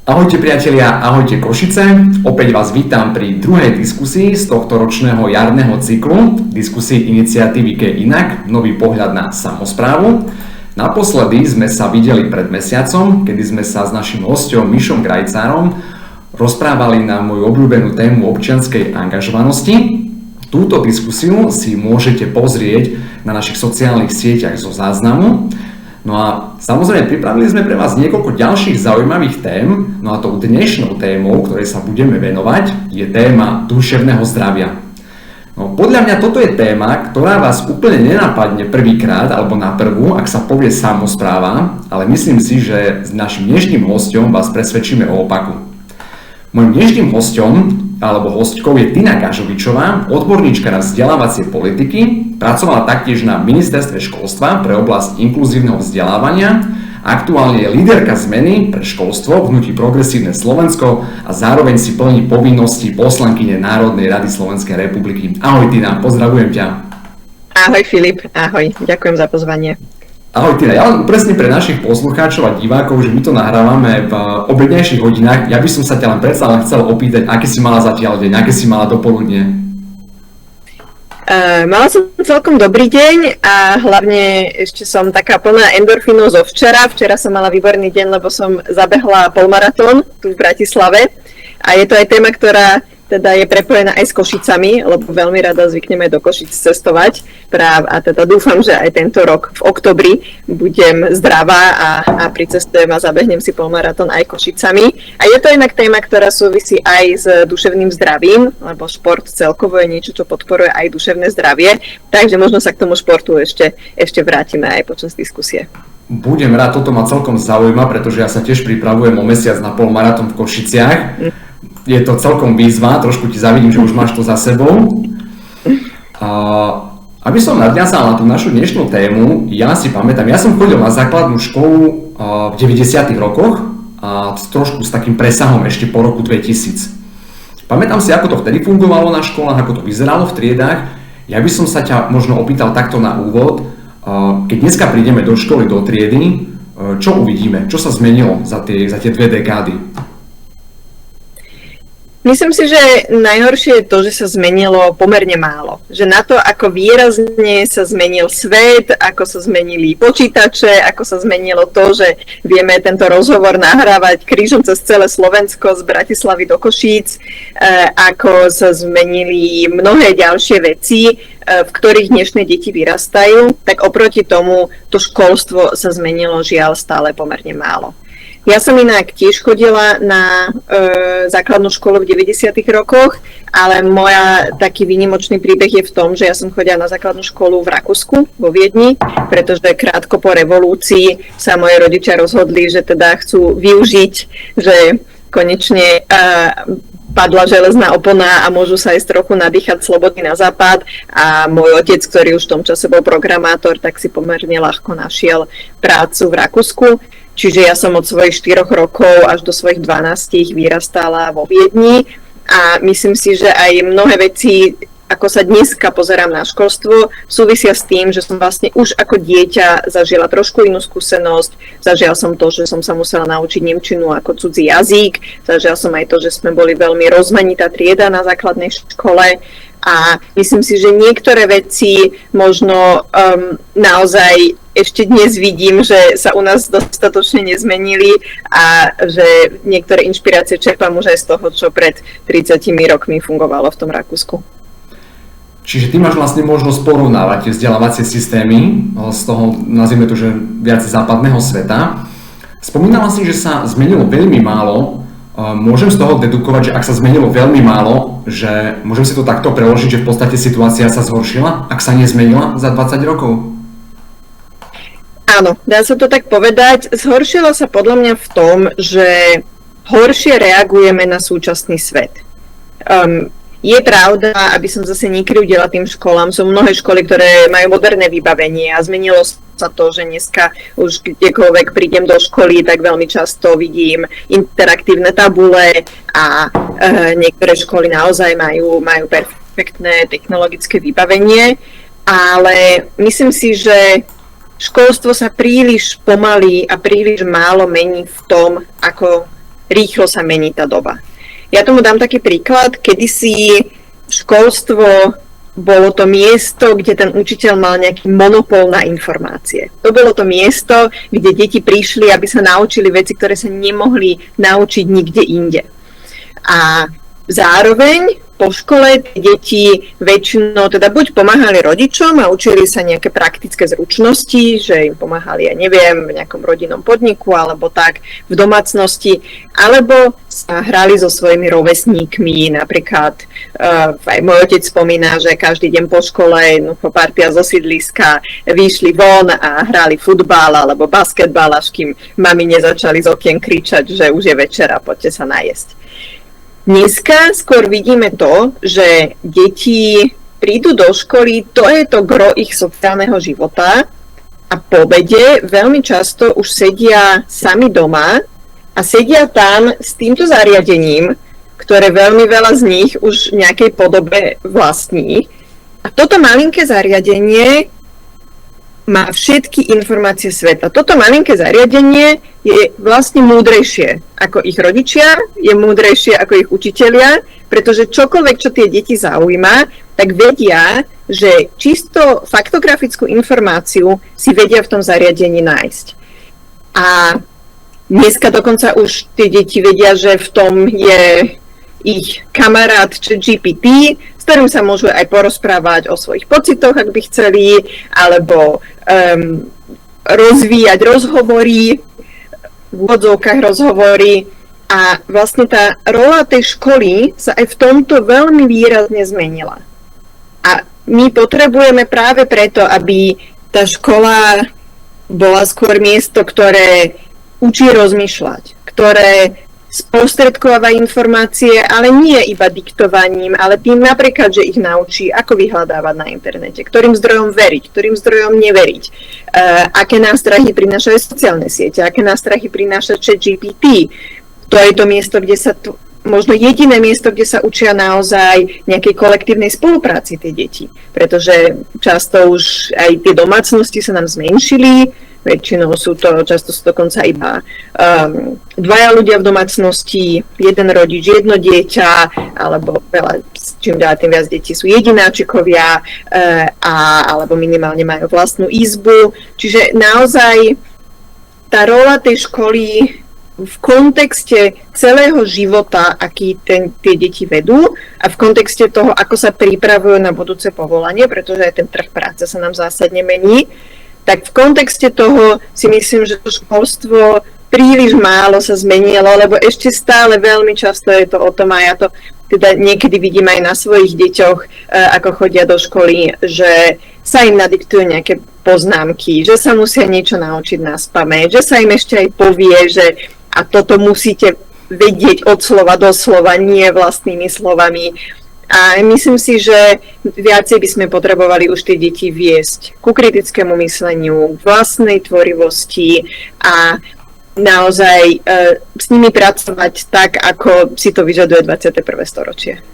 Ahojte priatelia, ahojte Košice. Opäť vás vítam pri druhej diskusii z tohto ročného jarného cyklu, diskusii iniciatívy Ke inak, nový pohľad na samosprávu. Naposledy sme sa videli pred mesiacom, kedy sme sa s našim hosťom Mišom Grajcárom rozprávali na moju obľúbenú tému občianskej angažovanosti. Túto diskusiu si môžete pozrieť na našich sociálnych sieťach zo záznamu. No a samozrejme pripravili sme pre vás niekoľko ďalších zaujímavých tém, no a tou dnešnou témou, ktorej sa budeme venovať, je téma duševného zdravia. No podľa mňa toto je téma, ktorá vás úplne nenapadne prvýkrát alebo na prvú, ak sa povie samospráva, ale myslím si, že s našim dnešným hosťom vás presvedčíme o opaku. Mojím dnešným hosťom alebo hostkou je Tina Gažovičová, odborníčka na vzdelávacie politiky, pracovala taktiež na ministerstve školstva pre oblasť inkluzívneho vzdelávania, aktuálne je líderka zmeny pre školstvo v hnutí Progresívne Slovensko a zároveň si plní povinnosti poslankyne Národnej rady Slovenskej republiky. Ahoj Tina, pozdravujem ťa. Ahoj Filip, ahoj, ďakujem za pozvanie. Ahoj Tina, ja len presne pre našich poslucháčov a divákov, že my to nahrávame v obednejších hodinách. Ja by som sa ťa len predsa len chcel opýtať, aké si mala zatiaľ deň, aké si mala dopoludne? Mala som celkom dobrý deň a hlavne ešte som taká plná endorfínov zo včera. Včera som mala výborný deň, lebo som zabehla polmaratón tu v Bratislave a je to aj téma, ktorá teda je prepojená aj s Košicami, lebo veľmi rada zvykneme do Košic cestovať. A teda dúfam, že aj tento rok v októbri budem zdravá a pricestujem a zabehnem si polmaratón aj Košicami. A je to inak téma, ktorá súvisí aj s duševným zdravím, lebo šport celkovo je niečo, čo podporuje aj duševné zdravie. Takže možno sa k tomu športu ešte vrátime aj počas diskusie. Budem rád, toto ma celkom zaujíma, pretože ja sa tiež pripravujem o mesiac na polmaratón v Košiciach. Je to celkom výzva, trošku ti zavidím, že už máš to za sebou. Aby som nadviazal na tú našu dnešnú tému, ja si pamätám, ja som chodil na základnú školu v 90. rokoch a trošku s takým presahom ešte po roku 2000. Pamätám si, ako to vtedy fungovalo na školách, ako to vyzeralo v triedách. Ja by som sa ťa možno opýtal takto na úvod, keď dneska prídeme do školy, do triedy, čo uvidíme, čo sa zmenilo za tie 2 dekády? Myslím si, že najhoršie je to, že sa zmenilo pomerne málo. Že na to, ako výrazne sa zmenil svet, ako sa zmenili počítače, ako sa zmenilo to, že vieme tento rozhovor nahrávať krížom cez celé Slovensko z Bratislavy do Košíc, ako sa zmenili mnohé ďalšie veci, v ktorých dnešné deti vyrastajú, tak oproti tomu to školstvo sa zmenilo žiaľ stále pomerne málo. Ja som inak tiež chodila na základnú školu v 90. rokoch, ale moja taký výnimočný príbeh je v tom, že ja som chodila na základnú školu v Rakúsku, vo Viedni, pretože krátko po revolúcii sa moji rodičia rozhodli, že teda chcú využiť, že konečne padla železná opona a môžu sa aj trochu nadýchať slobody na západ a môj otec, ktorý už v tom čase bol programátor, tak si pomerne ľahko našiel prácu v Rakúsku. Čiže ja som od svojich 4 rokov až do svojich 12 vyrastala vo Viedni a myslím si, že aj mnohé veci, ako sa dneska pozerám na školstvo, súvisia s tým, že som vlastne už ako dieťa zažila trošku inú skúsenosť. Zažila som to, že som sa musela naučiť nemčinu ako cudzí jazyk. Zažila som aj to, že sme boli veľmi rozmanitá trieda na základnej škole. A myslím si, že niektoré veci možno naozaj ešte dnes vidím, že sa u nás dostatočne nezmenili a že niektoré inšpirácie čerpám už aj z toho, čo pred 30 rokmi fungovalo v tom Rakúsku. Čiže ty máš vlastne možnosť porovnávať tie vzdelávacie systémy z toho, nazvime to, že viac západného sveta. Spomínala si, že sa zmenilo veľmi málo. Môžem z toho dedukovať, že ak sa zmenilo veľmi málo, že môžem si to takto preložiť, že v podstate situácia sa zhoršila, ak sa nezmenila za 20 rokov? Áno, dá sa to tak povedať. Zhoršilo sa podľa mňa v tom, že horšie reagujeme na súčasný svet. Je pravda, aby som zase nekrivdila tým školám, sú mnohé školy, ktoré majú moderné vybavenie a zmenilo sa to, že dneska už kdekoľvek prídem do školy, tak veľmi často vidím interaktívne tabule a niektoré školy naozaj majú perfektné technologické vybavenie, ale myslím si, že školstvo sa príliš pomaly a príliš málo mení v tom, ako rýchlo sa mení tá doba. Ja tomu dám taký príklad, kedysi školstvo bolo to miesto, kde ten učiteľ mal nejaký monopol na informácie. To bolo to miesto, kde deti prišli, aby sa naučili veci, ktoré sa nemohli naučiť nikde inde. A zároveň po škole deti väčšinou teda buď pomáhali rodičom a učili sa nejaké praktické zručnosti, že im pomáhali, ja neviem, v nejakom rodinnom podniku alebo tak v domácnosti, alebo sa hrali so svojimi rovesníkmi, napríklad aj môj otec spomína, že každý deň po škole partia zo sídliska vyšli von a hrali futbal alebo basketbal, až kým mami nezačali z okien kričať, že už je večera, poďte sa najesť. Dneska skôr vidíme to, že deti prídu do školy, to je to gro ich sociálneho života a po obede veľmi často už sedia sami doma a sedia tam s týmto zariadením, ktoré veľmi veľa z nich už v nejakej podobe vlastní. A toto malinké zariadenie má všetky informácie sveta. Toto malinké zariadenie je vlastne múdrejšie ako ich rodičia, je múdrejšie ako ich učitelia, pretože čokoľvek, čo tie deti zaujíma, tak vedia, že čisto faktografickú informáciu si vedia v tom zariadení nájsť. A dneska dokonca už tie deti vedia, že v tom je ich kamarát ChatGPT, s ktorým sa môžu aj porozprávať o svojich pocitoch, ak by chceli, alebo rozvíjať rozhovory, v úvodzovkách rozhovory. A vlastne tá rola tej školy sa aj v tomto veľmi výrazne zmenila. A my potrebujeme práve preto, aby tá škola bola skôr miesto, ktoré učí rozmýšľať, ktoré sprostredkováva informácie, ale nie iba diktovaním, ale tým napríklad, že ich naučí, ako vyhľadávať na internete, ktorým zdrojom veriť, ktorým zdrojom neveriť, aké nástrahy prinášajú sociálne siete, aké nástrahy prináša ChatGPT. To je to miesto, kde sa možno jediné miesto, kde sa učia naozaj nejakej kolektívnej spolupráci tie deti, pretože často už aj tie domácnosti sa nám zmenšili, väčšinou sú to, často sú dokonca iba dvaja ľudia v domácnosti, jeden rodič, jedno dieťa, alebo veľa, čím ďalej tým viac detí sú jedináčikovia, alebo minimálne majú vlastnú izbu. Čiže naozaj tá rola tej školy v kontexte celého života, aký tie deti vedú a v kontexte toho, ako sa pripravujú na budúce povolanie, pretože aj ten trh práce sa nám zásadne mení, tak v kontexte toho si myslím, že to školstvo príliš málo sa zmenilo, lebo ešte stále veľmi často je to o tom, a ja to teda niekedy vidím aj na svojich deťoch, ako chodia do školy, že sa im nadiktujú nejaké poznámky, že sa musia niečo naučiť naspamäť, že sa im ešte aj povie, že a toto musíte vedieť od slova do slova, nie vlastnými slovami. A myslím si, že viacej by sme potrebovali už tie deti viesť ku kritickému mysleniu, k vlastnej tvorivosti a naozaj s nimi pracovať tak, ako si to vyžaduje 21. storočie.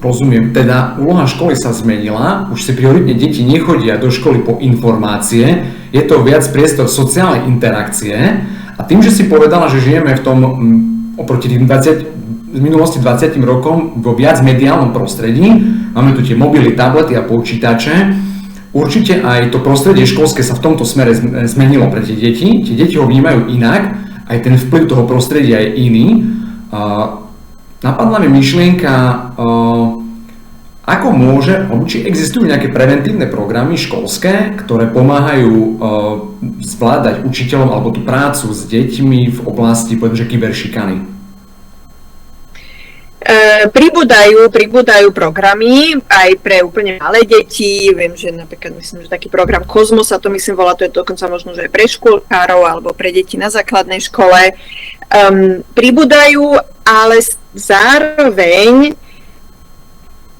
Rozumiem, teda úloha školy sa zmenila, už si prioritne deti nechodia do školy po informácie, je to viac priestor sociálnej interakcie a tým, že si povedala, že žijeme v tom oproti tým z minulosti 20 rokom vo viac mediálnom prostredí, máme tu tie mobily, tablety a počítače, určite aj to prostredie školské sa v tomto smere zmenilo pre tie deti ho vnímajú inak, aj ten vplyv toho prostredia je iný. Napadla mi myšlienka, ako môže, či existujú nejaké preventívne programy školské, ktoré pomáhajú zvládať učiteľom alebo tú prácu s deťmi v oblasti, povedzme, že kyberšikany. Pribúdajú programy aj pre úplne malé deti. Viem, že napríklad myslím, že taký program Kozmos, a to myslím volá, to je dokonca možno, že aj pre škôlkárov alebo pre deti na základnej škole. Pribúdajú, ale zároveň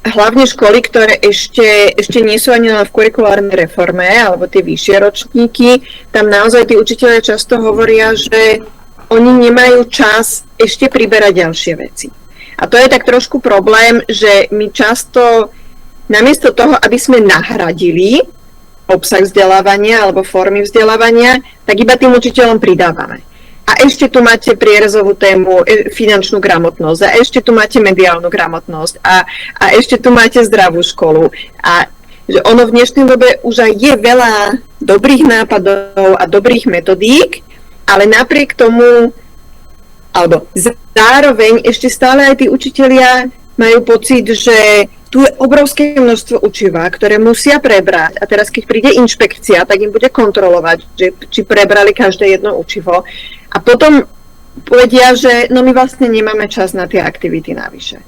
hlavne školy, ktoré ešte nie sú ani len v kurikulárnej reforme, alebo tie vyššie ročníky, tam naozaj tí učitelia často hovoria, že oni nemajú čas ešte priberať ďalšie veci. A to je tak trošku problém, že my často, namiesto toho, aby sme nahradili obsah vzdelávania alebo formy vzdelávania, tak iba tým učiteľom pridávame. A ešte tu máte prierezovú tému finančnú gramotnosť a ešte tu máte mediálnu gramotnosť a ešte tu máte zdravú školu. A že ono v dnešnej dobe už aj je veľa dobrých nápadov a dobrých metodík, ale napriek tomu, alebo zároveň ešte stále aj tí učitelia majú pocit, že tu je obrovské množstvo učiva, ktoré musia prebrať a teraz keď príde inšpekcia, tak im bude kontrolovať, že, či prebrali každé jedno učivo a potom povedia, že no my vlastne nemáme čas na tie aktivity navyše.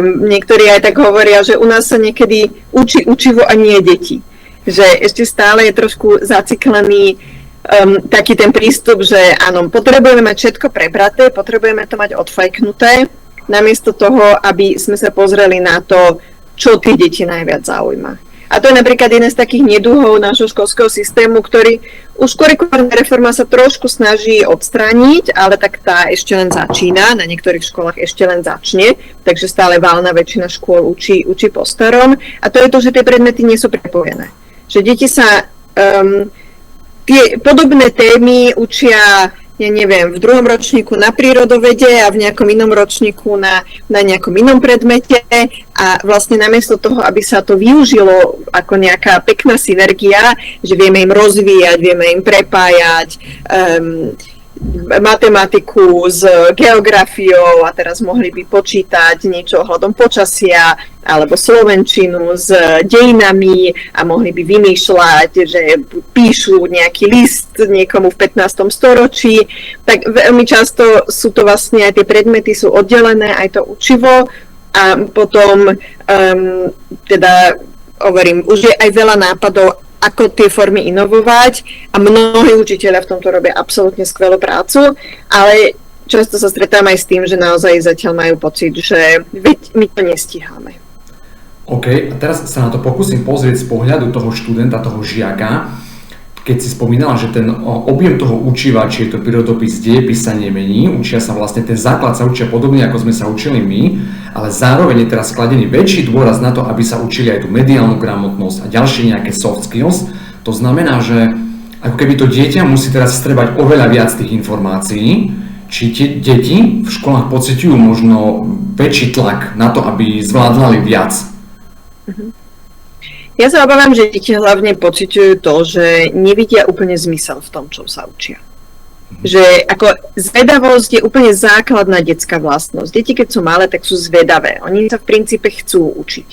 Niektorí aj tak hovoria, že u nás sa niekedy učí učivo a nie deti. Že ešte stále je trošku zaciklený taký ten prístup, že áno, potrebujeme mať všetko prebraté, potrebujeme to mať odfajknuté, namiesto toho, aby sme sa pozreli na to, čo tie deti najviac zaujíma. A to je napríklad jeden z takých neduhov nášho školského systému, ktorý už kurikulárna reforma sa trošku snaží odstrániť, ale tak tá ešte len začína, na niektorých školách ešte len začne, takže stále valná väčšina škôl učí po starom. A to je to, že tie predmety nie sú prepojené. Že deti sa tie podobné témy učia, ja neviem, v druhom ročníku na prírodovede a v nejakom inom ročníku na nejakom inom predmete a vlastne namiesto toho, aby sa to využilo ako nejaká pekná synergia, že vieme im rozvíjať, vieme im prepájať matematiku s geografiou a teraz mohli by počítať niečo ohľadom počasia alebo slovenčinu s dejinami a mohli by vymýšľať, že píšu nejaký list niekomu v 15. storočí, tak veľmi často sú to vlastne aj tie predmety sú oddelené, aj to učivo a potom teda hovorím, už je aj veľa nápadov, ako tie formy inovovať a mnohí učiteľia v tomto robia absolútne skvelú prácu, ale často sa stretám aj s tým, že naozaj zatiaľ majú pocit, že my to nestíhame. OK, a teraz sa na to pokúsim pozrieť z pohľadu toho študenta, toho žiaka. Keď si spomínala, že ten objem toho učiva, či je to prírodopis, dejepis sa nemení, učia sa vlastne, ten základ sa učia podobne, ako sme sa učili my, ale zároveň je teraz skladený väčší dôraz na to, aby sa učili aj tú mediálnu gramotnosť a ďalšie nejaké soft skills. To znamená, že ako keby to dieťa musí teraz strebať oveľa viac tých informácií, či tie deti v školách pociťujú možno väčší tlak na to, aby zvládali viac. Ja sa obávam, že deti hlavne pociťujú to, že nevidia úplne zmysel v tom, čo sa učia. Že ako zvedavosť je úplne základná detská vlastnosť. Deti, keď sú malé, tak sú zvedavé. Oni sa v princípe chcú učiť.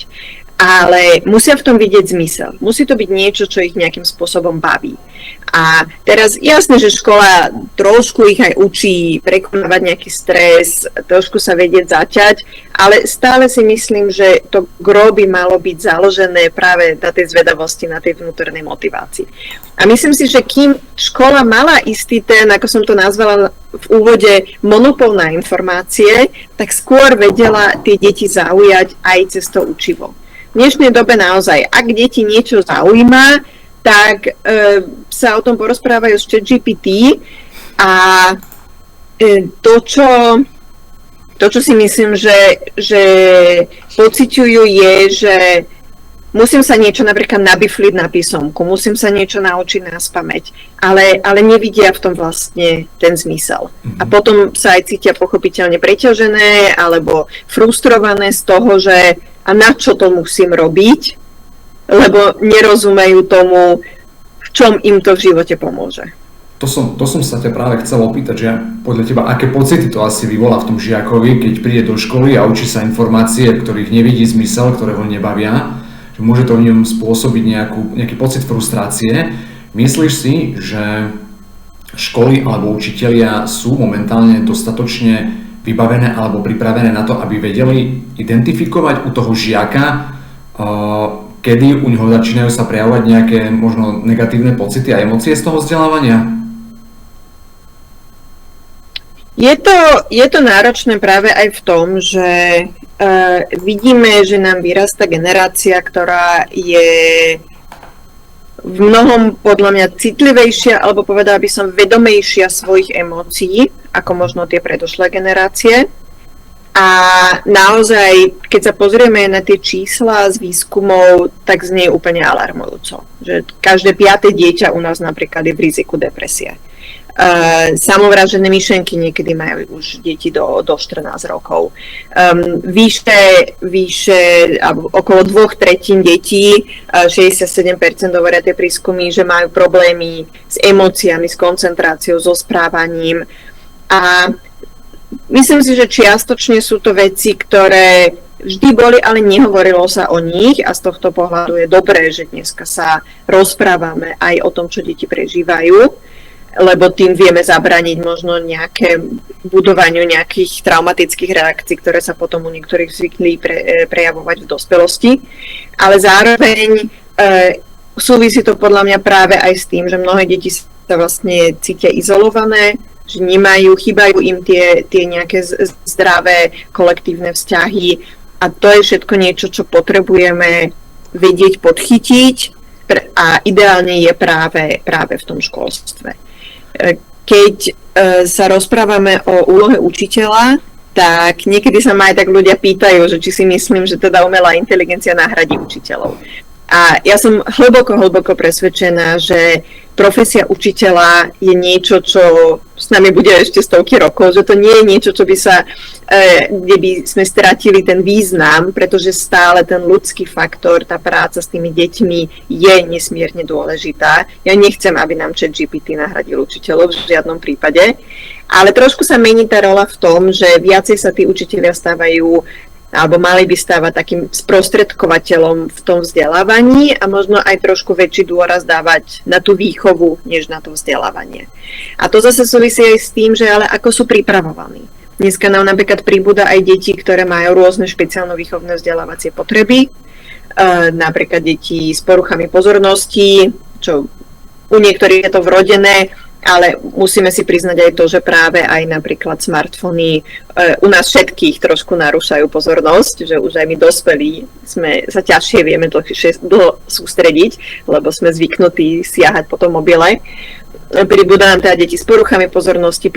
Ale musia v tom vidieť zmysel. Musí to byť niečo, čo ich nejakým spôsobom baví. A teraz jasné, že škola trošku ich aj učí prekonávať nejaký stres, trošku sa vedieť zaťať, ale stále si myslím, že to gro by malo byť založené práve na tej zvedavosti, na tej vnútornej motivácii. A myslím si, že kým škola mala istý ten, ako som to nazvala v úvode, monopol na informácie, tak skôr vedela tie deti zaujať aj cez to učivo. V dnešnej dobe naozaj, ak deti niečo zaujíma, tak sa o tom porozprávajú s ChatGPT a to, čo si myslím, že pociťujú je, že musím sa niečo napríklad nabifliť na písomku, musím sa niečo naučiť naspamäť, ale nevidia v tom vlastne ten zmysel. A potom sa aj cítia pochopiteľne preťažené alebo frustrované z toho, že a na čo to musím robiť, lebo nerozumejú tomu, v čom im to v živote pomôže. To som sa ťa práve chcel opýtať, že podľa teba, aké pocity to asi vyvolá v tom žiakovi, keď príde do školy a učí sa informácie, ktorých nevidí zmysel, ktoré ho nebavia, že môže to v ňom spôsobiť nejaký pocit frustrácie. Myslíš si, že školy alebo učitelia sú momentálne dostatočne vybavené alebo pripravené na to, aby vedeli identifikovať u toho žiaka, kedy u neho začínajú sa prejavovať nejaké možno negatívne pocity a emócie z toho vzdelávania? Je to náročné práve aj v tom, že vidíme, že nám vyrastá generácia, ktorá je v mnohom podľa mňa citlivejšia, alebo povedala by som vedomejšia svojich emócií, ako možno tie predošlé generácie. A naozaj, keď sa pozrieme na tie čísla z výskumov, tak znie úplne alarmujúco. Že každé 5. dieťa u nás napríklad je v riziku depresie. Samovražené myšlenky niekedy majú už deti do 14 rokov. Alebo okolo 2/3 detí, 67% hovoria tie prískumy, že majú problémy s emóciami, s koncentráciou, so správaním. A myslím si, že čiastočne sú to veci, ktoré vždy boli, ale nehovorilo sa o nich a z tohto pohľadu je dobré, že dneska sa rozprávame aj o tom, čo deti prežívajú, lebo tým vieme zabrániť možno budovaniu nejakých traumatických reakcií, ktoré sa potom u niektorých zvykli prejavovať v dospelosti. Ale zároveň súvisí to podľa mňa práve aj s tým, že mnohé deti sa vlastne cítia izolované, že chýbajú im tie nejaké zdravé kolektívne vzťahy a to je všetko niečo, čo potrebujeme vedieť podchytiť a ideálne je práve v tom školstve. Keď sa rozprávame o úlohe učiteľa, tak niekedy sa ma aj tak ľudia pýtajú, že či si myslím, že teda umelá inteligencia nahradí učiteľov. A ja som hlboko presvedčená, že profesia učiteľa je niečo, čo s nami bude ešte stovky rokov, že to nie je niečo, čo by kde by sme stratili ten význam, pretože stále ten ľudský faktor, tá práca s tými deťmi je nesmierne dôležitá. Ja nechcem, aby nám ChatGPT nahradil učiteľov v žiadnom prípade, ale trošku sa mení tá rola v tom, že viacej sa tí učitelia stávajú alebo mali by stávať takým sprostredkovateľom v tom vzdelávaní a možno aj trošku väčší dôraz dávať na tú výchovu, než na to vzdelávanie. A to zase súvisí aj s tým, že ale ako sú pripravovaní. Dneska nám napríklad pribúda aj deti, ktoré majú rôzne špeciálno-výchovné vzdelávacie potreby, napríklad deti s poruchami pozornosti, čo u niektorých je to vrodené, ale musíme si priznať aj to, že práve aj napríklad smartfóny u nás všetkých trošku narúšajú pozornosť, že už aj my dospelí sa ťažšie vieme dlho sústrediť, lebo sme zvyknutí siahať po tom mobile. Pribúda nám teda deti s poruchami pozornosti,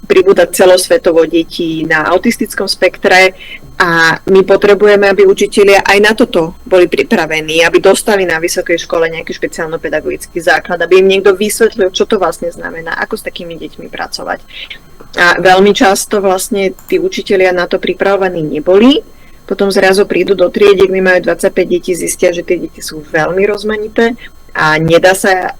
pribúda celosvetovo deti na autistickom spektre a my potrebujeme, aby učitelia aj na toto boli pripravení, aby dostali na vysokej škole nejaký špeciálno-pedagogický základ, aby im niekto vysvetlil, čo to vlastne znamená, ako s takými deťmi pracovať. A veľmi často vlastne tí učitelia na to pripravovaní neboli, potom zrazu prídu do triediek, my majú 25 detí, zistia, že tie deti sú veľmi rozmanité a nedá sa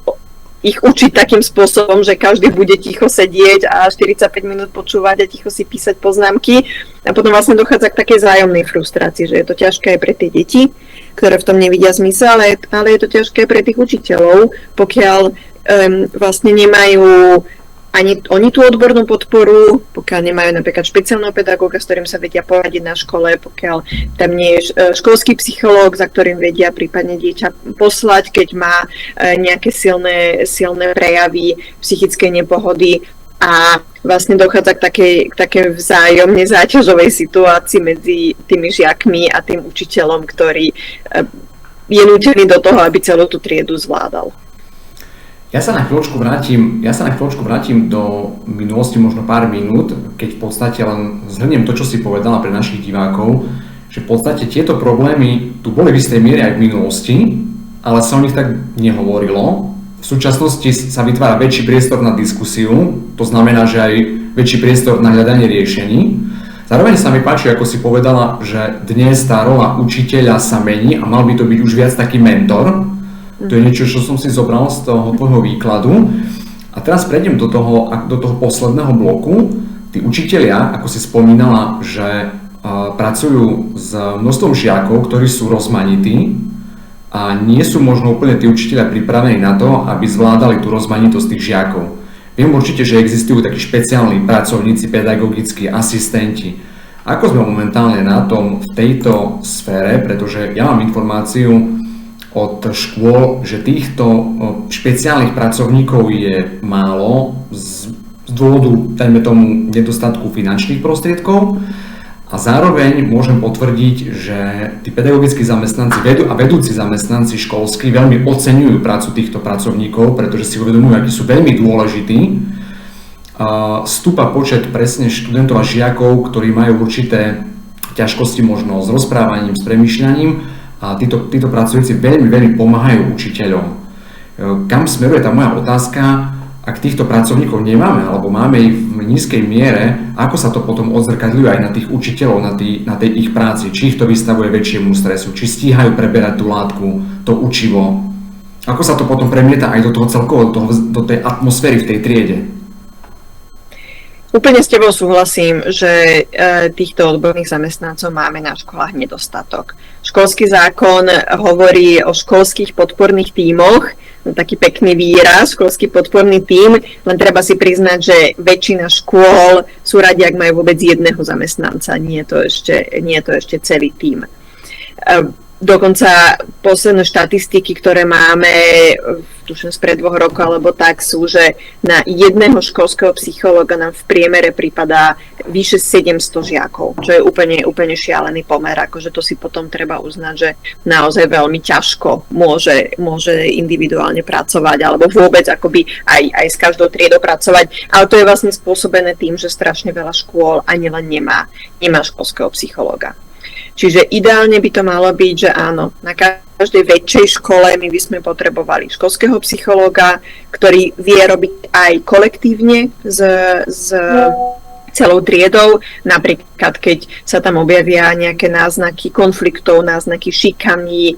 ich učiť takým spôsobom, že každý bude ticho sedieť a 45 minút počúvať a ticho si písať poznámky a potom vlastne dochádza k takej vzájomnej frustrácii, že je to ťažké aj pre tie deti, ktoré v tom nevidia zmysel, ale je to ťažké pre tých učiteľov, pokiaľ vlastne nemajú ani oni tú odbornú podporu, pokiaľ nemajú napríklad špeciálneho pedagóga, s ktorým sa vedia poradiť na škole, pokiaľ tam nie je školský psychológ, za ktorým vedia prípadne dieťa poslať, keď má nejaké silné prejavy psychickej nepohody a vlastne dochádza k takej vzájomne záťažovej situácii medzi tými žiakmi a tým učiteľom, ktorý je nútený do toho, aby celú tú triedu zvládal. Ja sa na chvíľočku vrátim do minulosti, možno pár minút, keď v podstate len zhrniem to, čo si povedala pre našich divákov, že v podstate tieto problémy tu boli v istej miere aj v minulosti, ale sa o nich tak nehovorilo. V súčasnosti sa vytvára väčší priestor na diskusiu, to znamená, že aj väčší priestor na hľadanie riešení. Zároveň sa mi páči, ako si povedala, že dnes tá rola učiteľa sa mení a mal by to byť už viac taký mentor. To je niečo, čo som si zobral z toho tvojho výkladu. A teraz prejdem do toho posledného bloku. Tí učitelia, ako si spomínala, že pracujú s množstvom žiakov, ktorí sú rozmanití a nie sú možno úplne tí učitelia pripravení na to, aby zvládali tú rozmanitosť tých žiakov. Viem určite, že existujú takí špeciálni pracovníci, pedagogickí asistenti. Ako sme momentálne na tom v tejto sfére, pretože ja mám informáciu od škôl, že týchto špeciálnych pracovníkov je málo z dôvodu, dajme tomu, nedostatku finančných prostriedkov a zároveň môžem potvrdiť, že tí pedagogickí zamestnanci a vedúci zamestnanci školskí veľmi oceňujú prácu týchto pracovníkov, pretože si uvedomujú, akí sú veľmi dôležití. Stúpa počet presne študentov a žiakov, ktorí majú určité ťažkosti možno s rozprávaním, s premýšľaním. A títo pracujúci veľmi pomáhajú učiteľom. Kam smeruje tá moja otázka? ak týchto pracovníkov nemáme, alebo máme ich v nízkej miere, ako sa to potom odzrkadľuje aj na tých učiteľov, na tej ich práci? Či ich to vystavuje väčšiemu stresu? Či stíhajú preberať tú látku, to učivo? Ako sa to potom premieta aj do toho celkovo, do tej atmosféry v tej triede? Úplne s tebou súhlasím, že týchto odborných zamestnancov máme na školách nedostatok. Školský zákon hovorí o školských podporných tímoch, taký pekný výraz, školský podporný tím, len treba si priznať, že väčšina škôl sú radi, ak majú vôbec jedného zamestnanca, nie je to ešte celý tím. Dokonca posledné štatistiky, ktoré máme, tuším spred 2 rokov alebo tak, sú, že na jedného školského psychológa nám v priemere pripadá vyše 700 žiakov, čo je úplne šialený pomer, akože to si potom treba uznať, že naozaj veľmi ťažko môže individuálne pracovať, alebo vôbec akoby aj s každou triedou pracovať, ale to je vlastne spôsobené tým, že strašne veľa škôl ani len nemá školského psychológa. Čiže ideálne by to malo byť, že áno, na každej väčšej škole my by sme potrebovali školského psychológa, ktorý vie robiť aj kolektívne s celou triedou, napríklad keď sa tam objavia nejaké náznaky konfliktov, náznaky šikany,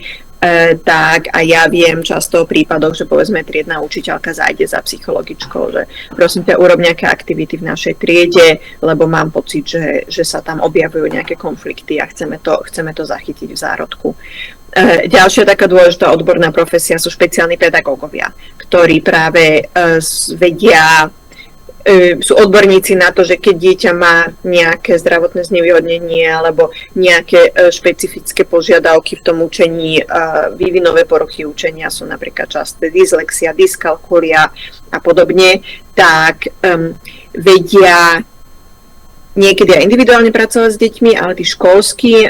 tak a ja viem často o prípadoch, že povedzme triedna učiteľka zájde za psychologičkou, že prosím ťa, urob nejaké aktivity v našej triede, lebo mám pocit, že sa tam objavujú nejaké konflikty a chceme to zachytiť v zárodku. Ďalšia taká dôležitá odborná profesia sú špeciálni pedagógovia, ktorí práve vedia, sú odborníci na to, že keď dieťa má nejaké zdravotné znevýhodnenie alebo nejaké špecifické požiadavky v tom učení, vývinové poruchy učenia sú napríklad časté dyslexia, dyskalkúlia a podobne, tak vedia niekedy aj individuálne pracovať s deťmi, ale tí školskí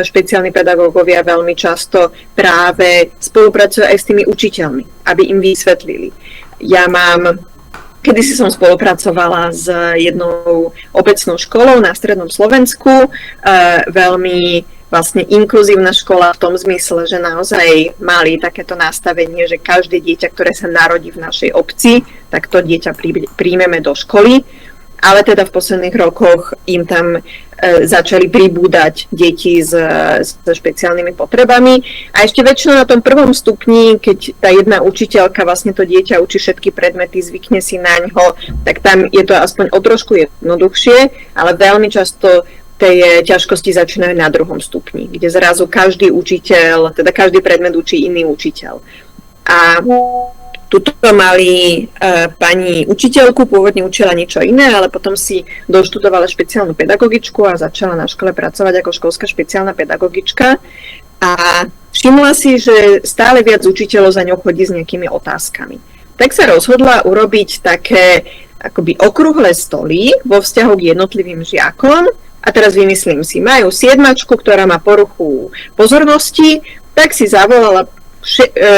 špeciálni pedagógovia veľmi často práve spolupracujú aj s tými učiteľmi, aby im vysvetlili. Kedysi som spolupracovala s jednou obecnou školou na strednom Slovensku, veľmi vlastne inkluzívna škola v tom zmysle, že naozaj mali takéto nastavenie, že každé dieťa, ktoré sa narodí v našej obci, tak to dieťa príjmeme do školy. Ale teda v posledných rokoch im tam začali pribúdať deti s špeciálnymi potrebami. A ešte väčšinou na tom prvom stupni, keď tá jedna učiteľka vlastne to dieťa učí všetky predmety, zvykne si na ňo, tak tam je to aspoň o trošku jednoduchšie, ale veľmi často tie ťažkosti začínajú na druhom stupni, kde zrazu každý učiteľ, teda každý predmet učí iný učiteľ. A tuto mali pani učiteľku, pôvodne učila niečo iné, ale potom si doštudovala špeciálnu pedagogičku a začala na škole pracovať ako školská špeciálna pedagogička. A všimla si, že stále viac učiteľov za ňou chodí s nejakými otázkami. Tak sa rozhodla urobiť také akoby okrúhle stoly vo vzťahu k jednotlivým žiakom. A teraz vymyslím si, majú siedmačku, ktorá má poruchu pozornosti, tak si zavolala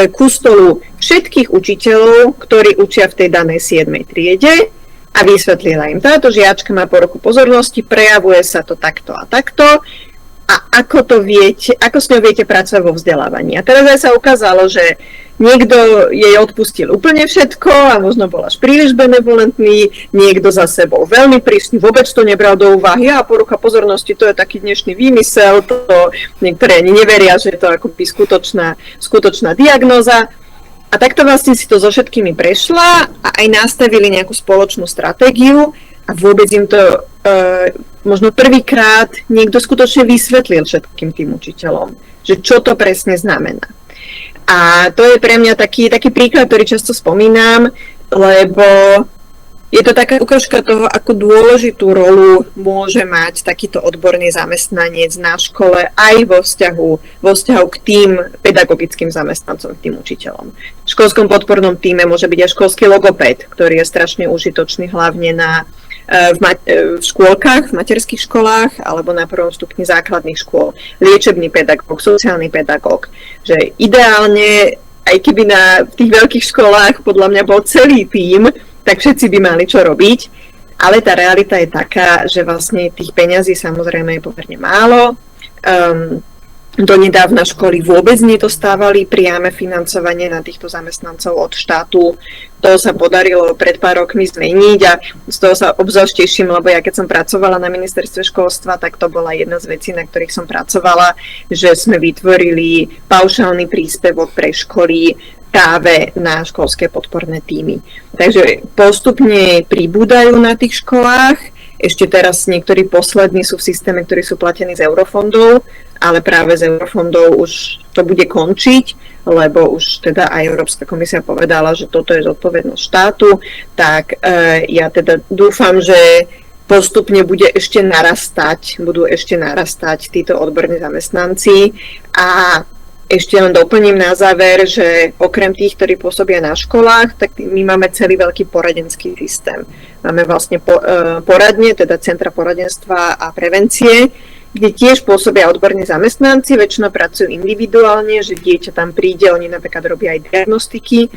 ku stolu všetkých učiteľov, ktorí učia v tej danej 7. triede a vysvetlila im, táto žiačka má poruchu pozornosti, prejavuje sa to takto a takto a ako s ňou viete pracovať vo vzdelávaní. A teraz aj sa ukázalo, že niekto jej odpustil úplne všetko a možno bol až príliš benevolentný, niekto zase bol veľmi prísny, vôbec to nebral do úvahy a porucha pozornosti, to je taký dnešný výmysel, to niektorí ani neveria, že je to akoby skutočná diagnóza. A takto vlastne si to so všetkými prešla a aj nastavili nejakú spoločnú stratégiu a vôbec im to možno prvýkrát niekto skutočne vysvetlil všetkým tým učiteľom, že čo to presne znamená. A to je pre mňa taký príklad, ktorý často spomínam, lebo je to taká ukážka toho, akú dôležitú rolu môže mať takýto odborný zamestnanec na škole aj vo vzťahu k tým pedagogickým zamestnancom, k tým učiteľom. V školskom podpornom tíme môže byť aj školský logopéd, ktorý je strašne užitočný hlavne v škôlkach, v materských školách alebo na prvom stupni základných škôl. Liečebný pedagóg, sociálny pedagóg. Že ideálne, aj keby v tých veľkých školách podľa mňa bol celý tím, tak všetci by mali čo robiť. Ale tá realita je taká, že vlastne tých peňazí samozrejme je pomerne málo. Donedávna školy vôbec nedostávali priame financovanie na týchto zamestnancov od štátu. To sa podarilo pred pár rokmi zmeniť a z toho sa obzvlášť teším, lebo ja keď som pracovala na ministerstve školstva, tak to bola jedna z vecí, na ktorých som pracovala, že sme vytvorili paušálny príspevok pre školy práve na školské podporné tímy. Takže postupne pribúdajú na tých školách. Ešte teraz niektorí poslední sú v systéme, ktorí sú platení z eurofondov, ale práve z eurofondov už to bude končiť, lebo už teda aj Európska komisia povedala, že toto je zodpovednosť štátu, tak ja teda dúfam, že postupne budú ešte narastať títo odborní zamestnanci a ešte len doplním na záver, že okrem tých, ktorí pôsobia na školách, tak my máme celý veľký poradenský systém. Máme vlastne poradne, teda centra poradenstva a prevencie, kde tiež pôsobia odborní zamestnanci, väčšinou pracujú individuálne, že dieťa tam príde, oni napríklad robia aj diagnostiky,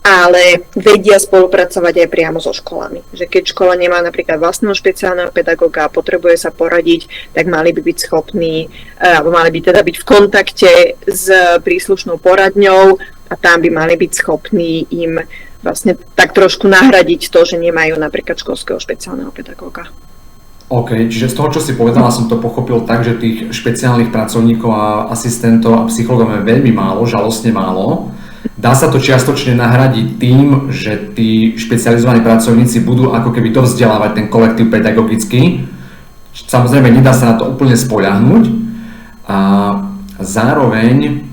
ale vedia spolupracovať aj priamo so školami. Že keď škola nemá napríklad vlastného špeciálneho pedagóga a potrebuje sa poradiť, tak mali by byť schopní, alebo mali by teda byť v kontakte s príslušnou poradňou a tam by mali byť schopní im vlastne tak trošku nahradiť to, že nemajú napríklad školského špeciálneho pedagóga. OK, čiže z toho, čo si povedala, som to pochopil tak, že tých špeciálnych pracovníkov a asistentov a psychológov je veľmi málo, žalostne málo. Dá sa to čiastočne nahradiť tým, že tí špecializovaní pracovníci budú ako keby dovzdelávať ten kolektív pedagogický. Samozrejme, nedá sa na to úplne spoľahnúť. A zároveň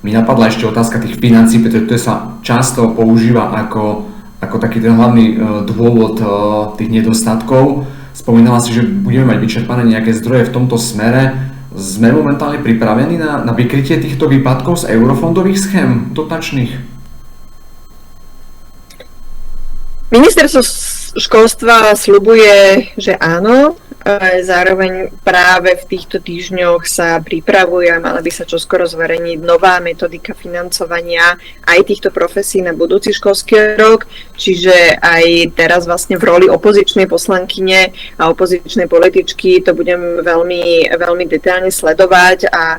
mi napadla ešte otázka tých financií, pretože to sa často používa ako taký ten hlavný dôvod tých nedostatkov. Spomínala si, že budeme mať vyčerpané nejaké zdroje v tomto smere. Sme momentálne pripravení na vykrytie týchto výpadkov z eurofondových schém dotačných? Ministerstvo školstva sľubuje, že áno. Zároveň práve v týchto týždňoch sa pripravuje a mala by sa čoskoro zverejniť nová metodika financovania aj týchto profesí na budúci školský rok. Čiže aj teraz vlastne v roli opozičnej poslankyne a opozičnej političky to budem veľmi, veľmi detailne sledovať a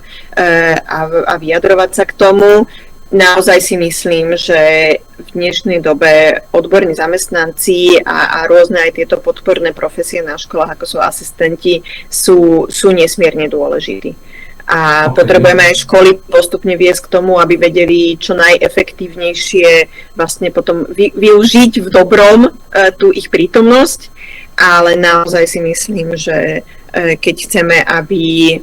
vyjadrovať sa k tomu. Naozaj si myslím, že v dnešnej dobe odborní zamestnanci a rôzne aj tieto podporné profesie na školách, ako sú asistenti, sú nesmierne dôležití. A potrebujeme aj školy postupne viesť k tomu, aby vedeli čo najefektívnejšie vlastne potom využiť v dobrom tú ich prítomnosť, ale naozaj si myslím, že keď chceme, aby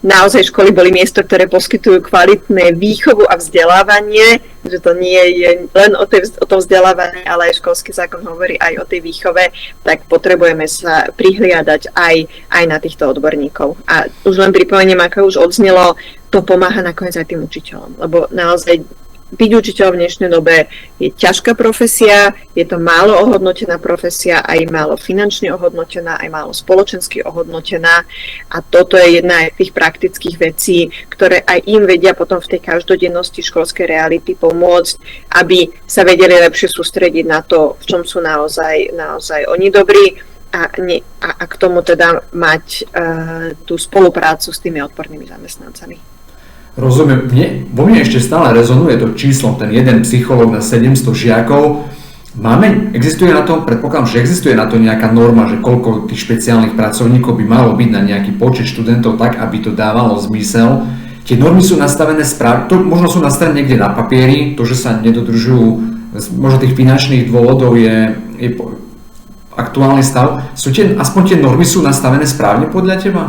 naozaj školy boli miesto, ktoré poskytujú kvalitné výchovu a vzdelávanie, že to nie je len o tom vzdelávaní, ale aj školský zákon hovorí aj o tej výchove, tak potrebujeme sa prihliadať aj na týchto odborníkov. A už len pripomeniem, ako už odznelo, to pomáha nakoniec aj tým učiteľom, lebo naozaj byť učiteľom v dnešnej dobe je ťažká profesia, je to málo ohodnotená profesia, aj málo finančne ohodnotená, aj málo spoločensky ohodnotená a toto je jedna z tých praktických vecí, ktoré aj im vedia potom v tej každodennosti školskej reality pomôcť, aby sa vedeli lepšie sústrediť na to, v čom sú naozaj oni dobrí a k tomu teda mať tú spoluprácu s tými odbornými zamestnancami. Rozumiem. Vo mne ešte stále rezonuje to číslo, ten jeden psychológ na 700 žiakov. Existuje na to, predpokladám, že existuje na to nejaká norma, že koľko tých špeciálnych pracovníkov by malo byť na nejaký počet študentov tak, aby to dávalo zmysel. Tie normy sú nastavené správne, možno sú nastavené niekde na papieri, to, že sa nedodržujú, možno tých finančných dôvodov je aktuálny stav. Aspoň tie normy sú nastavené správne podľa teba?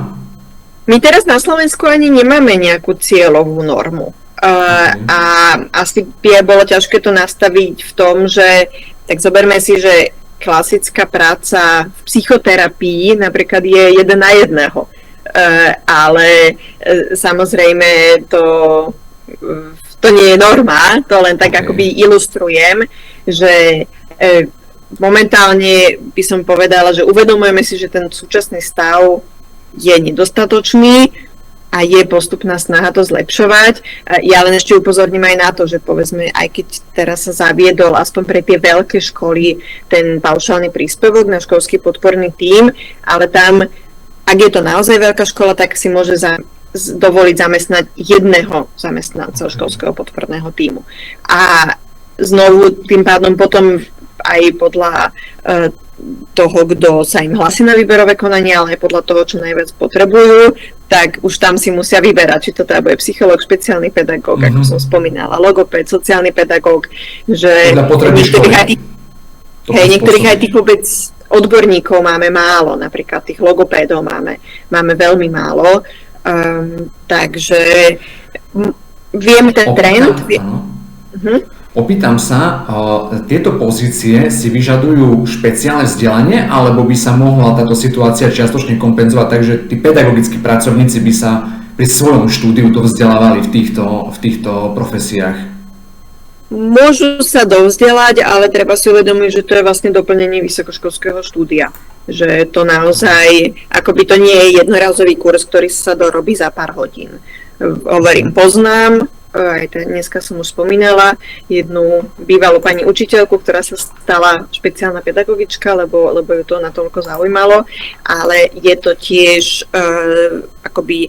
My teraz na Slovensku ani nemáme nejakú cieľovú normu. A asi by bolo ťažké to nastaviť v tom, že tak zoberme si, že klasická práca v psychoterapii napríklad je 1 na 1. Ale samozrejme to nie je norma, to len tak akoby ilustrujem, že momentálne by som povedala, že uvedomujeme si, že ten súčasný stav je nedostatočný a je postupná snaha to zlepšovať. Ja len ešte upozorním aj na to, že povedzme, aj keď teraz sa zaviedol aspoň pre tie veľké školy ten paušálny príspevok na školský podporný tím, ale tam, ak je to naozaj veľká škola, tak si môže dovoliť zamestnať jedného zamestnanca školského podporného tímu. A znovu tým pádom potom aj podľa toho, kto sa im hlasí na výberové konanie, ale aj podľa toho, čo najviac potrebujú, tak už tam si musia vyberať, či to teda bude psychológ, špeciálny pedagóg, ako som spomínala, logopéd, sociálny pedagóg, že niektorých aj tých vôbec odborníkov máme málo, napríklad tých logopédov máme veľmi málo, takže vieme ten trend. Opýtam sa, tieto pozície si vyžadujú špeciálne vzdelanie, alebo by sa mohla táto situácia čiastočne kompenzovať, takže tí pedagogickí pracovníci by sa pri svojom štúdiu to vzdelávali v týchto profesiách? Môžu sa dovzdelať, ale treba si uvedomiť, že to je vlastne doplnenie vysokoškolského štúdia. Že to naozaj, akoby to nie je jednorazový kurz, ktorý sa dorobí za pár hodín. Hovorím, poznám, aj dneska som už spomínala jednu bývalú pani učiteľku, ktorá sa stala špeciálna pedagogička, lebo ju to natoľko zaujímalo, ale je to tiež akoby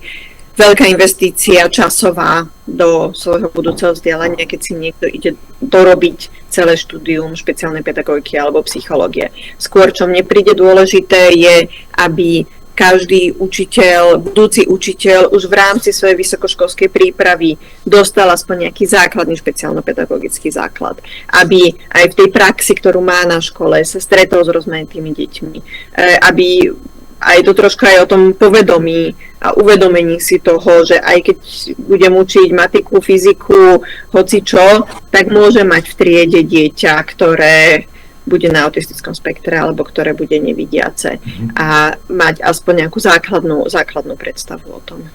veľká investícia časová do svojho budúceho vzdelania, keď si niekto ide dorobiť celé štúdium špeciálnej pedagogiky alebo psychológie. Skôr, čo mne príde dôležité, je, aby každý učiteľ, budúci učiteľ už v rámci svojej vysokoškolskej prípravy dostal aspoň nejaký základný špeciálno-pedagogický základ. Aby aj v tej praxi, ktorú má na škole, sa stretol s rozmanitými deťmi. Aby aj to troška aj o tom povedomí a uvedomení si toho, že aj keď budem učiť matiku, fyziku, hocičo, tak môže mať v triede dieťa, ktoré bude na autistickom spektre alebo ktoré bude nevidiace a mať aspoň nejakú základnú predstavu o tom.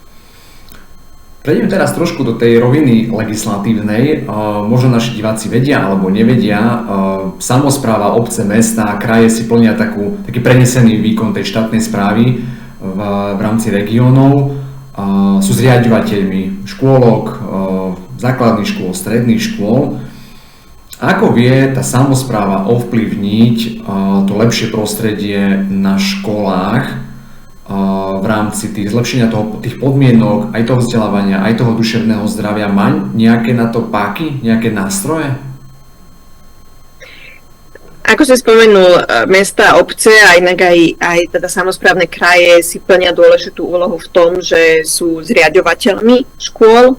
Prejdeme teraz trošku do tej roviny legislatívnej. Možno naši diváci vedia alebo nevedia, samospráva, obce, mesta, kraje si plnia taký prenesený výkon tej štátnej správy v rámci regiónov. Sú zriaďovateľmi škôlok, základných škôl, stredných škôl. Ako vie tá samospráva ovplyvniť to lepšie prostredie na školách v rámci zlepšenia tých podmienok, aj toho vzdelávania, aj toho duševného zdravia? Má nejaké na to páky, nejaké nástroje? Ako si spomenul, mesta a obce a inak aj teda samosprávne kraje si plnia dôležitú úlohu v tom, že sú zriaďovateľmi škôl,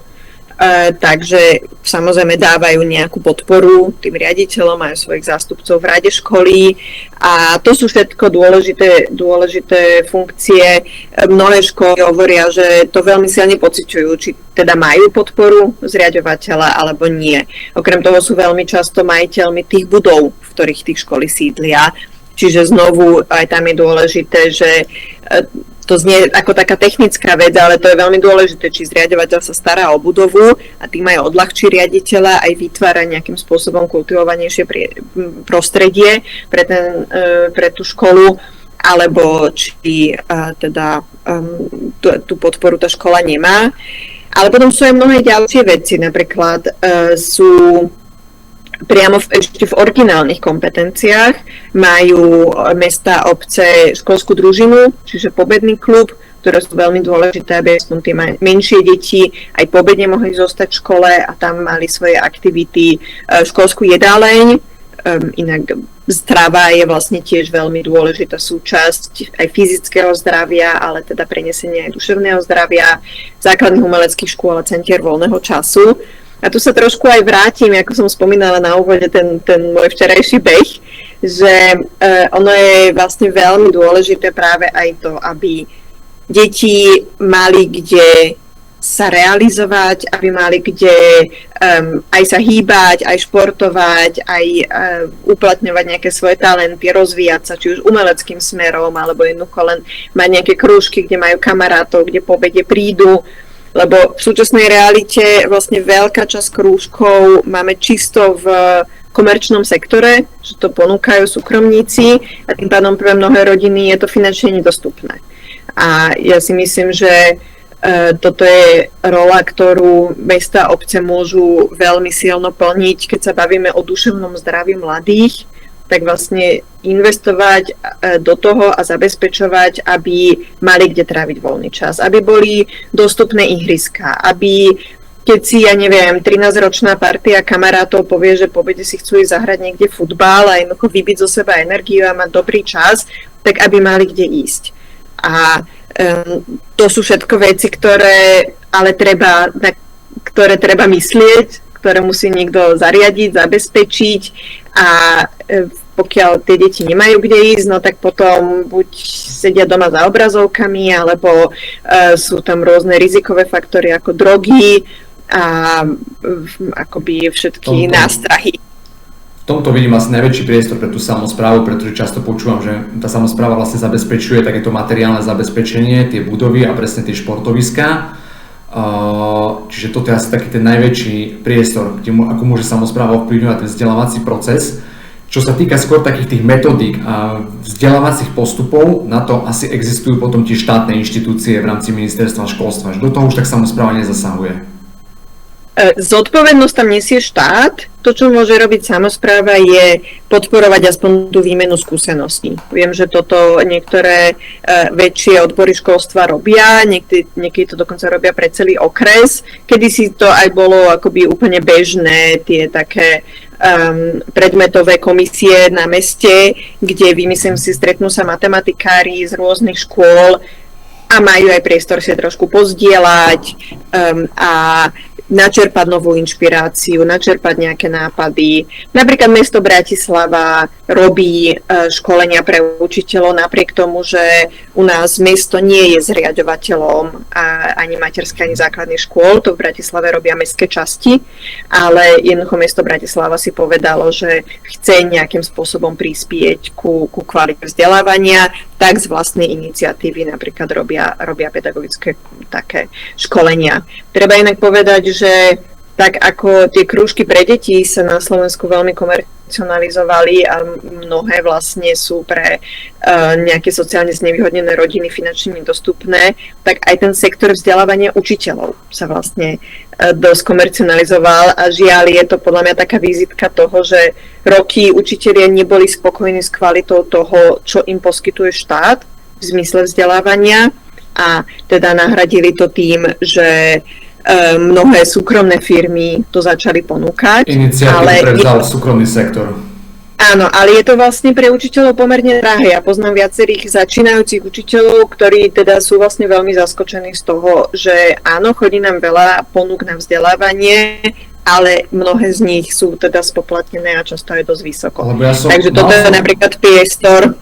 takže samozrejme dávajú nejakú podporu tým riaditeľom, majú svojich zástupcov v rade školy a to sú všetko dôležité funkcie. Mnohé školy hovoria, že to veľmi silne pociťujú, či teda majú podporu zriaďovateľa alebo nie. Okrem toho sú veľmi často majiteľmi tých budov, v ktorých tých školy sídlia. Čiže znovu aj tam je dôležité, že to znie ako taká technická vec, ale to je veľmi dôležité, či zriaďovateľ sa stará o budovu a tým aj odľahčí riaditeľa, aj vytvára nejakým spôsobom kultivovanejšie prostredie pre tú školu, alebo či tú podporu tá škola nemá. Ale potom sú aj mnohé ďalšie veci, napríklad sú priamo ešte v originálnych kompetenciách majú mesta a obce školskú družinu, čiže pobedný klub, ktoré sú veľmi dôležité, aby aspoň tie menšie deti aj pobedne mohli zostať v škole a tam mali svoje aktivity, školskú jedáleň. Inak strava je vlastne tiež veľmi dôležitá súčasť aj fyzického zdravia, ale teda prenesenie aj duševného zdravia, základných umeleckých škôl a centier voľného času. A tu sa trošku aj vrátim, ako som spomínala na úvode, ten môj včerajší beh, že ono je vlastne veľmi dôležité práve aj to, aby deti mali kde sa realizovať, aby mali kde aj sa hýbať, aj športovať, aj uplatňovať nejaké svoje talenty, rozvíjať sa, či už umeleckým smerom, alebo jednoducho len mať nejaké krúžky, kde majú kamarátov, kde po obede prídu. Lebo v súčasnej realite vlastne veľká časť krúžkov máme čisto v komerčnom sektore, že to ponúkajú súkromníci a tým pádom pre mnohé rodiny je to finančne nedostupné. A ja si myslím, že toto je rola, ktorú mesta a obce môžu veľmi silno plniť, keď sa bavíme o duševnom zdraví mladých, tak vlastne investovať do toho a zabezpečovať, aby mali kde tráviť voľný čas, aby boli dostupné ihriska, aby keď si, ja neviem, 13-ročná partia kamarátov povie, že po obede si chcú ísť zahrať niekde futbal a jednoducho vybiť zo seba energiu a mať dobrý čas, tak aby mali kde ísť. A to sú všetko veci, ktoré treba myslieť, ktoré musí niekto zariadiť, zabezpečiť a pokiaľ tie deti nemajú kde ísť, no tak potom buď sedia doma za obrazovkami, alebo sú tam rôzne rizikové faktory ako drogy a akoby všetky nástrahy. V tomto vidím asi najväčší priestor pre tú samosprávu, pretože často počúvam, že tá samospráva vlastne zabezpečuje takéto materiálne zabezpečenie, tie budovy a presne tie športoviská. Čiže toto je asi taký ten najväčší priestor, ako môže samospráva ovplyvňovať ten vzdelávací proces. Čo sa týka skôr takých tých metodík a vzdelávacích postupov, na to asi existujú potom tie štátne inštitúcie v rámci ministerstva školstva, že do toho už tak samospráva nezasahuje. Zodpovednosť tam nesie štát. To, čo môže robiť samospráva, je podporovať aspoň tú výmenu skúseností. Viem, že toto niektoré väčšie odbory školstva robia, niekedy to dokonca robia pre celý okres. Kedysi to aj bolo akoby úplne bežné, tie také predmetové komisie na meste, kde, vymyslím si, stretnú sa matematikári z rôznych škôl a majú aj priestor si trošku pozdieľať a načerpať novú inšpiráciu, načerpať nejaké nápady. Napríklad mesto Bratislava robí školenia pre učiteľov napriek tomu, že u nás mesto nie je zriaďovateľom ani materských, ani základných škôl. To v Bratislave robia mestské časti, ale jednoducho mesto Bratislava si povedalo, že chce nejakým spôsobom prispieť ku kvalite vzdelávania, tak z vlastnej iniciatívy napríklad robia pedagogické také školenia. Treba inak povedať, že tak ako tie krúžky pre deti sa na Slovensku veľmi komercionalizovali a mnohé vlastne sú pre nejaké sociálne znevýhodnené rodiny finančne nedostupné, tak aj ten sektor vzdelávania učiteľov sa vlastne dosť komercionalizoval a žiaľ je to podľa mňa taká vizitka toho, že roky učitelia neboli spokojní s kvalitou toho, čo im poskytuje štát v zmysle vzdelávania a teda nahradili to tým, že mnohé súkromné firmy to začali ponúkať. Iniciatívu prevzal súkromný sektor. Áno, ale je to vlastne pre učiteľov pomerne drahé. Ja poznám viacerých začínajúcich učiteľov, ktorí teda sú vlastne veľmi zaskočení z toho, že áno, chodí nám veľa ponúk na vzdelávanie, ale mnohé z nich sú teda spoplatnené a často je dosť vysoko. Takže toto je napríklad priestor.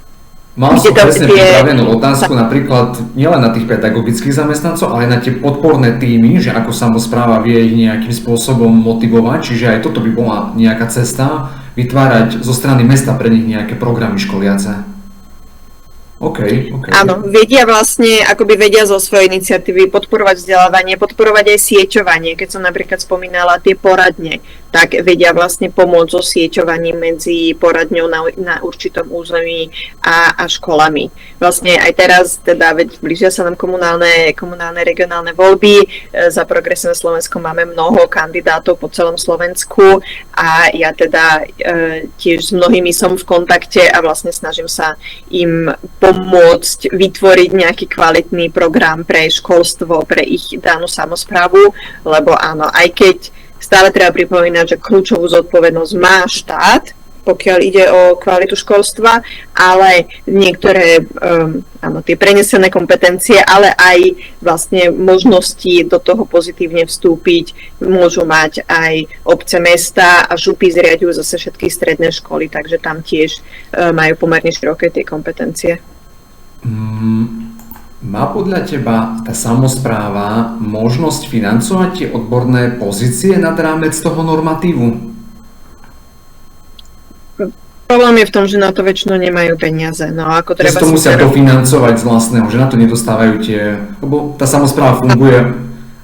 Mal som presne pripravenú otázku napríklad nielen na tých pedagogických zamestnancov, ale aj na tie podporné týmy, že ako samospráva vie ich nejakým spôsobom motivovať, čiže aj toto by bola nejaká cesta vytvárať zo strany mesta pre nich nejaké programy školiace. OK. Áno, vedia zo svojej iniciatívy podporovať vzdelávanie, podporovať aj sieťovanie. Keď som napríklad spomínala tie poradne, tak vedia vlastne pomôcť so sieťovaním medzi poradňou na určitom území a školami. Vlastne aj teraz, teda blížia sa nám komunálne regionálne voľby. Za Progresívne Slovensko máme mnoho kandidátov po celom Slovensku a ja teda tiež s mnohými som v kontakte a vlastne snažím sa im pomôcť vytvoriť nejaký kvalitný program pre školstvo, pre ich danú samosprávu, lebo áno, aj keď stále treba pripomínať, že kľúčovú zodpovednosť má štát, pokiaľ ide o kvalitu školstva, ale niektoré tie prenesené kompetencie, ale aj vlastne možnosti do toho pozitívne vstúpiť môžu mať aj obce, mesta a župy zriaďujú zase všetky stredné školy, takže tam tiež majú pomerne široké tie kompetencie. Má podľa teba tá samospráva možnosť financovať tie odborné pozície nad rámec toho normatívu? Problém je v tom, že na to väčšinou nemajú peniaze. No ako treba to musia dofinancovať z vlastného, že na to nedostávajú lebo tá samospráva funguje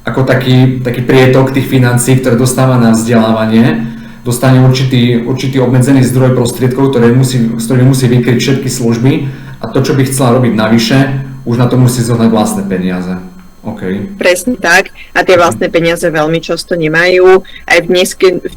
ako taký prietok tých financií, ktoré dostáva na vzdelávanie. Dostane určitý obmedzený zdroj prostriedkov, s ktorými musí vykryť všetky služby a to, čo by chcela robiť navyše, už na to musí zohnať vlastné peniaze. OK. Presne tak. A tie vlastné peniaze veľmi často nemajú. Aj v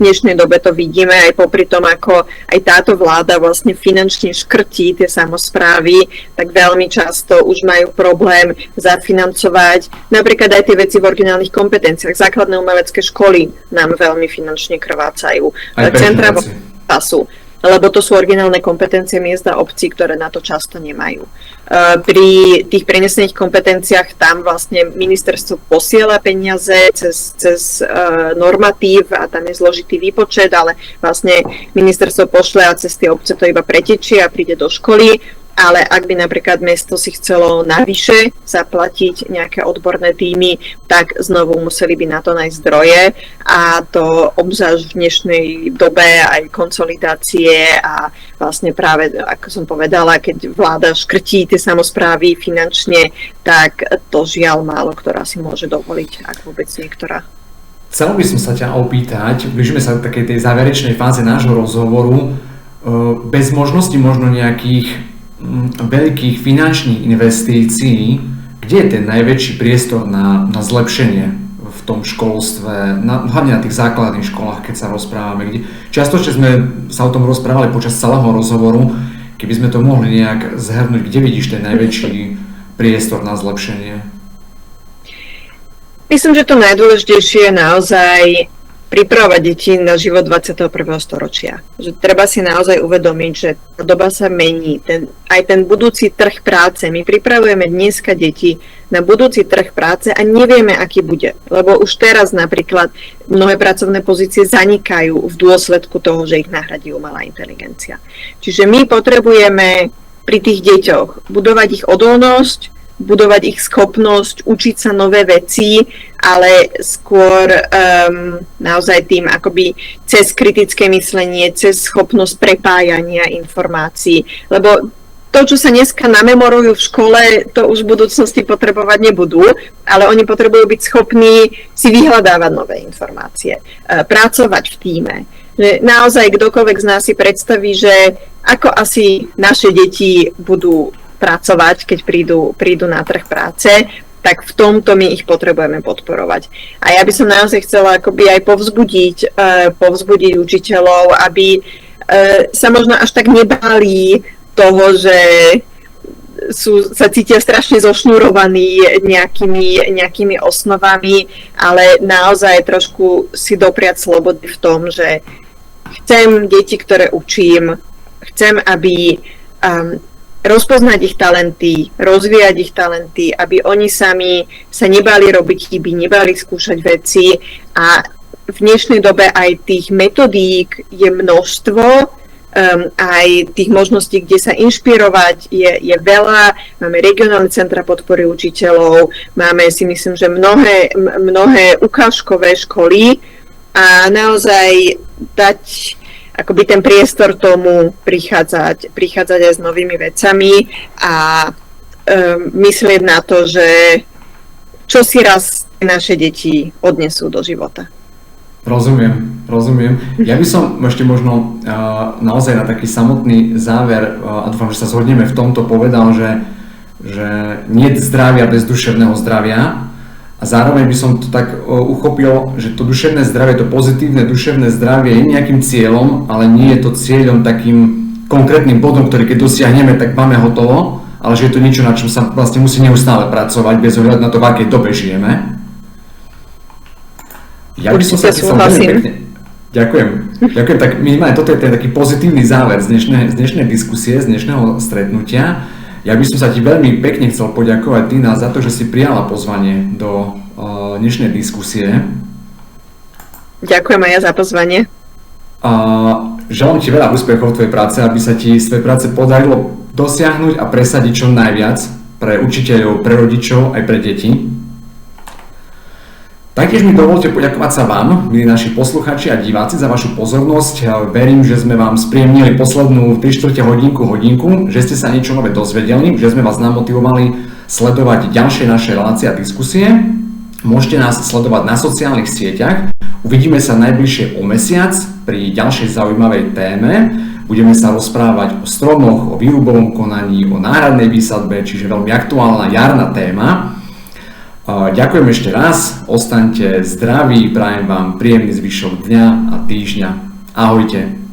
dnešnej dobe to vidíme, aj popri tom, ako aj táto vláda vlastne finančne škrtí tie samosprávy, tak veľmi často už majú problém zafinancovať napríklad aj tie veci v originálnych kompetenciách. Základné umelecké školy nám veľmi finančne krvácajú. Centra pasu, lebo to sú originálne kompetencie miest a obcí, ktoré na to často nemajú. Pri tých prenesených kompetenciách tam vlastne ministerstvo posiela peniaze cez normatív a tam je zložitý výpočet, ale vlastne ministerstvo pošle a cez tie obce to iba pretečie a príde do školy. Ale ak by napríklad mesto si chcelo navyše zaplatiť nejaké odborné týmy, tak znovu museli by na to nájsť zdroje a to obzvlášť v dnešnej dobe aj konsolidácie a vlastne práve, ako som povedala, keď vláda škrtí tie samosprávy finančne, tak to žiaľ málo ktorá si môže dovoliť, ak vôbec niektorá. Chcel by som sa ťa opýtať, blížime sa k takej tej záverečnej fáze nášho rozhovoru, bez možnosti možno nejakých veľkých finančných investícií, kde je ten najväčší priestor na zlepšenie v tom školstve, hlavne na tých základných školách, keď sa rozprávame. Častočne sme sa o tom rozprávali počas celého rozhovoru, keby sme to mohli nejak zhrnúť, kde vidíš ten najväčší priestor na zlepšenie? Myslím, že to najdôležitejšie je naozaj pripravovať deti na život 21. storočia. Že treba si naozaj uvedomiť, že doba sa mení. Aj ten budúci trh práce. My pripravujeme dneska deti na budúci trh práce a nevieme, aký bude. Lebo už teraz napríklad mnohé pracovné pozície zanikajú v dôsledku toho, že ich nahradí umelá inteligencia. Čiže my potrebujeme pri tých deťoch budovať ich odolnosť, budovať ich schopnosť učiť sa nové veci, ale skôr naozaj tým akoby cez kritické myslenie, cez schopnosť prepájania informácií. Lebo to, čo sa dneska namemorujú v škole, to už v budúcnosti potrebovať nebudú, ale oni potrebujú byť schopní si vyhľadávať nové informácie, pracovať v tíme. Že naozaj kdokoľvek z nás si predstaví, že ako asi naše deti budú pracovať, keď prídu na trh práce, tak v tomto my ich potrebujeme podporovať. A ja by som naozaj chcela akoby aj povzbudiť učiteľov, aby sa možno až tak nebáli toho, že sa cítia strašne zošnurovaní nejakými osnovami, ale naozaj trošku si dopriať slobody v tom, že chcem deti, ktoré učím, chcem, aby rozpoznať ich talenty, rozvíjať ich talenty, aby oni sami sa nebali robiť chyby, nebali skúšať veci a v dnešnej dobe aj tých metodík je množstvo, aj tých možností, kde sa inšpirovať je veľa. Máme regionálne centra podpory učiteľov, máme si myslím, že mnohé ukážkové školy a naozaj dať akoby ten priestor tomu prichádzať aj s novými vecami a myslieť na to, že čo si raz naše deti odnesú do života. Rozumiem. Ja by som ešte možno naozaj na taký samotný záver, a dúfam, že sa zhodneme v tomto, povedal, že nie je zdravia bez duševného zdravia. A zároveň by som to tak uchopil, že to duševné zdravie, to pozitívne duševné zdravie je nejakým cieľom, ale nie je to cieľom takým konkrétnym bodom, ktorý keď dosiahneme, tak máme hotovo, ale že je to niečo, na čom sa vlastne musí neustále pracovať, bez ohľadu na to, v akej dobe žijeme. Ja by som sa veľmi pekne... Ďakujem, tak minimálne toto je ten taký pozitívny záver z dnešnej diskusie, z dnešného stretnutia. Ja by som sa ti veľmi pekne chcel poďakovať, Tina, za to, že si prijala pozvanie do dnešnej diskusie. Ďakujem aj ja za pozvanie. Želám ti veľa úspechov v tvojej práce, aby sa ti z tvojej práce podarilo dosiahnuť a presadiť čo najviac pre učiteľov, pre rodičov aj pre deti. Taktiež mi dovolte poďakovať sa vám, milí naši posluchači a diváci, za vašu pozornosť. Verím, že sme vám spríjemnili poslednú 3/4 hodinku, že ste sa niečo nové dozvedeli, že sme vás namotivovali sledovať ďalšie naše relácie a diskusie. Môžete nás sledovať na sociálnych sieťach. Uvidíme sa najbližšie o mesiac pri ďalšej zaujímavej téme. Budeme sa rozprávať o stromoch, o výrubovom konaní, o náhradnej výsadbe, čiže veľmi aktuálna jarná téma. Ďakujem ešte raz, ostaňte zdraví, prajem vám príjemný zvyšok dňa a týždňa. Ahojte.